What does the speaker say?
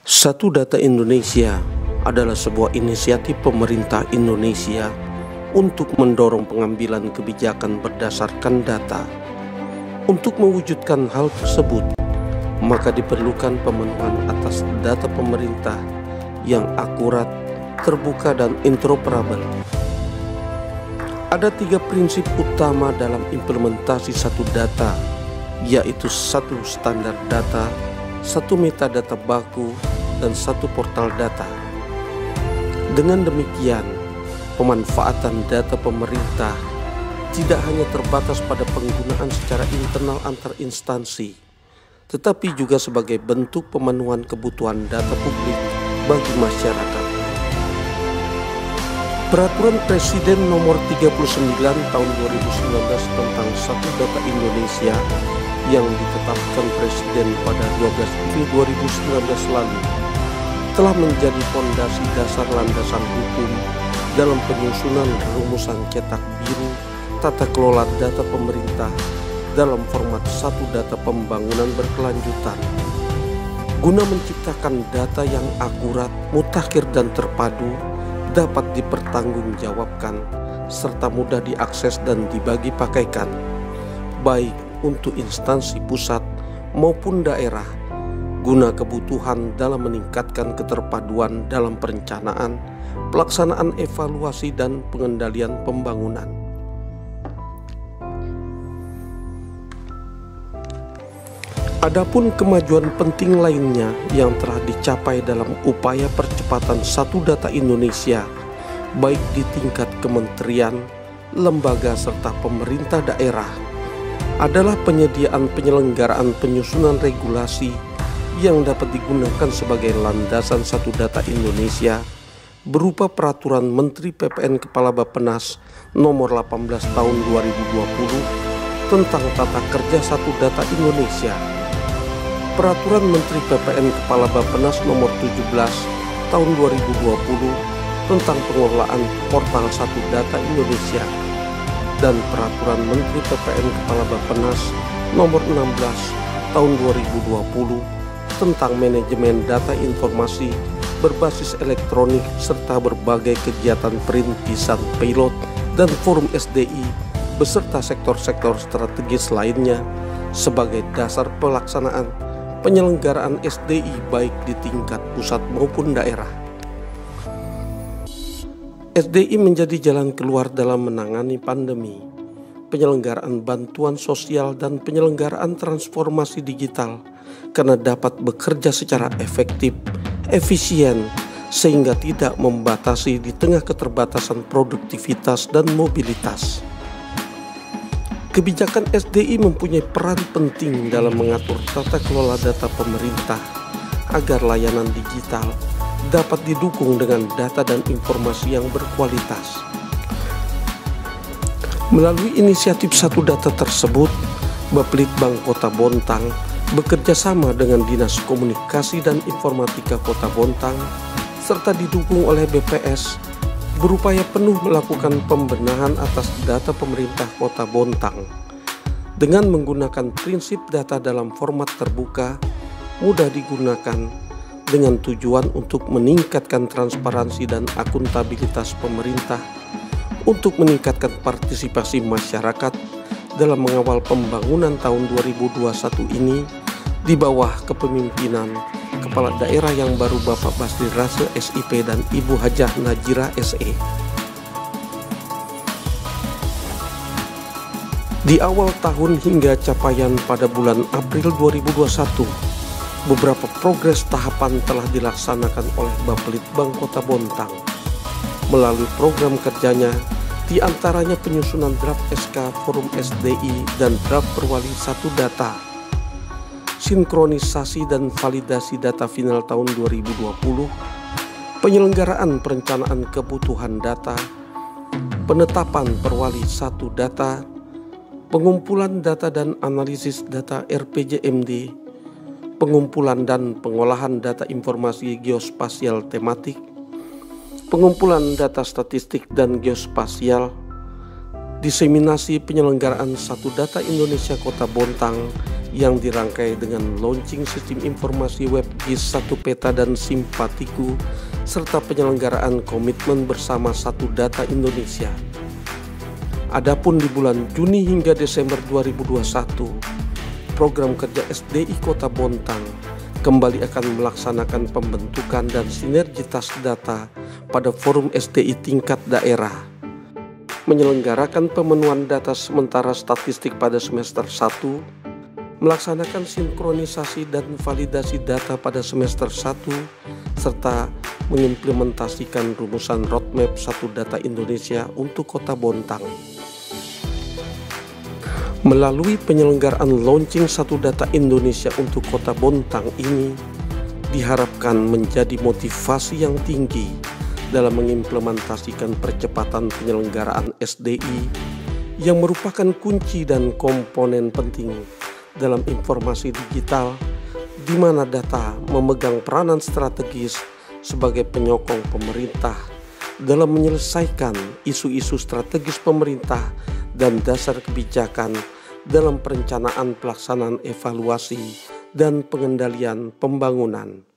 Satu Data Indonesia adalah sebuah inisiatif pemerintah Indonesia untuk mendorong pengambilan kebijakan berdasarkan data. Untuk mewujudkan hal tersebut, maka diperlukan pemenuhan atas data pemerintah yang akurat, terbuka, dan interoperabel. Ada 3 prinsip utama dalam implementasi satu data, yaitu 1 standar data, 1 metadata baku, dan 1 portal data. Dengan demikian, pemanfaatan data pemerintah tidak hanya terbatas pada penggunaan secara internal antar instansi, tetapi juga sebagai bentuk pemenuhan kebutuhan data publik bagi masyarakat. Peraturan Presiden Nomor 39 Tahun 2019 tentang Satu Data Indonesia yang ditetapkan Presiden pada 12 Juli 2019 lalu telah menjadi fondasi dasar landasan hukum dalam penyusunan rumusan cetak biru tata kelola data pemerintah dalam format satu data pembangunan berkelanjutan, guna menciptakan data yang akurat, mutakhir, dan terpadu, dapat dipertanggungjawabkan serta mudah diakses dan dibagi pakaikan, baik untuk instansi pusat maupun daerah, guna kebutuhan dalam meningkatkan keterpaduan dalam perencanaan, pelaksanaan evaluasi, dan pengendalian pembangunan. Adapun kemajuan penting lainnya yang telah dicapai dalam upaya percepatan Satu Data Indonesia, baik di tingkat kementerian, lembaga, serta pemerintah daerah, adalah penyediaan penyelenggaraan penyusunan regulasi yang dapat digunakan sebagai landasan Satu Data Indonesia berupa Peraturan Menteri PPN Kepala Bappenas Nomor 18 Tahun 2020 tentang Tata Kerja Satu Data Indonesia, Peraturan Menteri PPN Kepala Bappenas Nomor 17 Tahun 2020 tentang pengelolaan Portal Satu Data Indonesia, dan Peraturan Menteri PPN Kepala Bappenas Nomor 16 Tahun 2020 tentang manajemen data informasi berbasis elektronik serta berbagai kegiatan perintisan pilot dan forum SDI beserta sektor-sektor strategis lainnya sebagai dasar pelaksanaan penyelenggaraan SDI baik di tingkat pusat maupun daerah. SDI menjadi jalan keluar dalam menangani pandemi, penyelenggaraan bantuan sosial, dan penyelenggaraan transformasi digital karena dapat bekerja secara efektif, efisien, sehingga tidak membatasi di tengah keterbatasan produktivitas dan mobilitas. Kebijakan SDI mempunyai peran penting dalam mengatur tata kelola data pemerintah agar layanan digital dapat didukung dengan data dan informasi yang berkualitas. Melalui inisiatif Satu Data tersebut, Bapelitbang Kota Bontang bekerja sama dengan Dinas Komunikasi dan Informatika Kota Bontang serta didukung oleh BPS berupaya penuh melakukan pembenahan atas data pemerintah Kota Bontang dengan menggunakan prinsip data dalam format terbuka, mudah digunakan, dengan tujuan untuk meningkatkan transparansi dan akuntabilitas pemerintah, untuk meningkatkan partisipasi masyarakat dalam mengawal pembangunan tahun 2021 ini di bawah kepemimpinan Kepala Daerah yang baru Bapak Basri Rase SIP dan Ibu Hajah Najira SE. Di awal tahun hingga capaian pada bulan April 2021, beberapa progres tahapan telah dilaksanakan oleh Bapelitbang Kota Bontang melalui program kerjanya, di antaranya penyusunan draft SK Forum SDI dan draft Perwali Satu Data, sinkronisasi dan validasi data final tahun 2020, penyelenggaraan perencanaan kebutuhan data, penetapan Perwali Satu Data, pengumpulan data dan analisis data RPJMD, pengumpulan dan pengolahan data informasi geospasial tematik, pengumpulan data statistik dan geospasial, diseminasi penyelenggaraan Satu Data Indonesia Kota Bontang yang dirangkai dengan launching sistem informasi web GIS 1 Peta dan Simpatiku, serta penyelenggaraan komitmen bersama Satu Data Indonesia. Adapun di bulan Juni hingga Desember 2021, program kerja SDI Kota Bontang kembali akan melaksanakan pembentukan dan sinergitas data pada forum SDI tingkat daerah, menyelenggarakan pemenuhan data sementara statistik pada semester 1, melaksanakan sinkronisasi dan validasi data pada semester 1, serta mengimplementasikan rumusan roadmap Satu Data Indonesia untuk Kota Bontang. Melalui penyelenggaraan launching Satu Data Indonesia untuk Kota Bontang ini, diharapkan menjadi motivasi yang tinggi dalam mengimplementasikan percepatan penyelenggaraan SDI yang merupakan kunci dan komponen penting dalam informasi digital, di mana data memegang peranan strategis sebagai penyokong pemerintah dalam menyelesaikan isu-isu strategis pemerintah dan dasar kebijakan dalam perencanaan pelaksanaan evaluasi dan pengendalian pembangunan.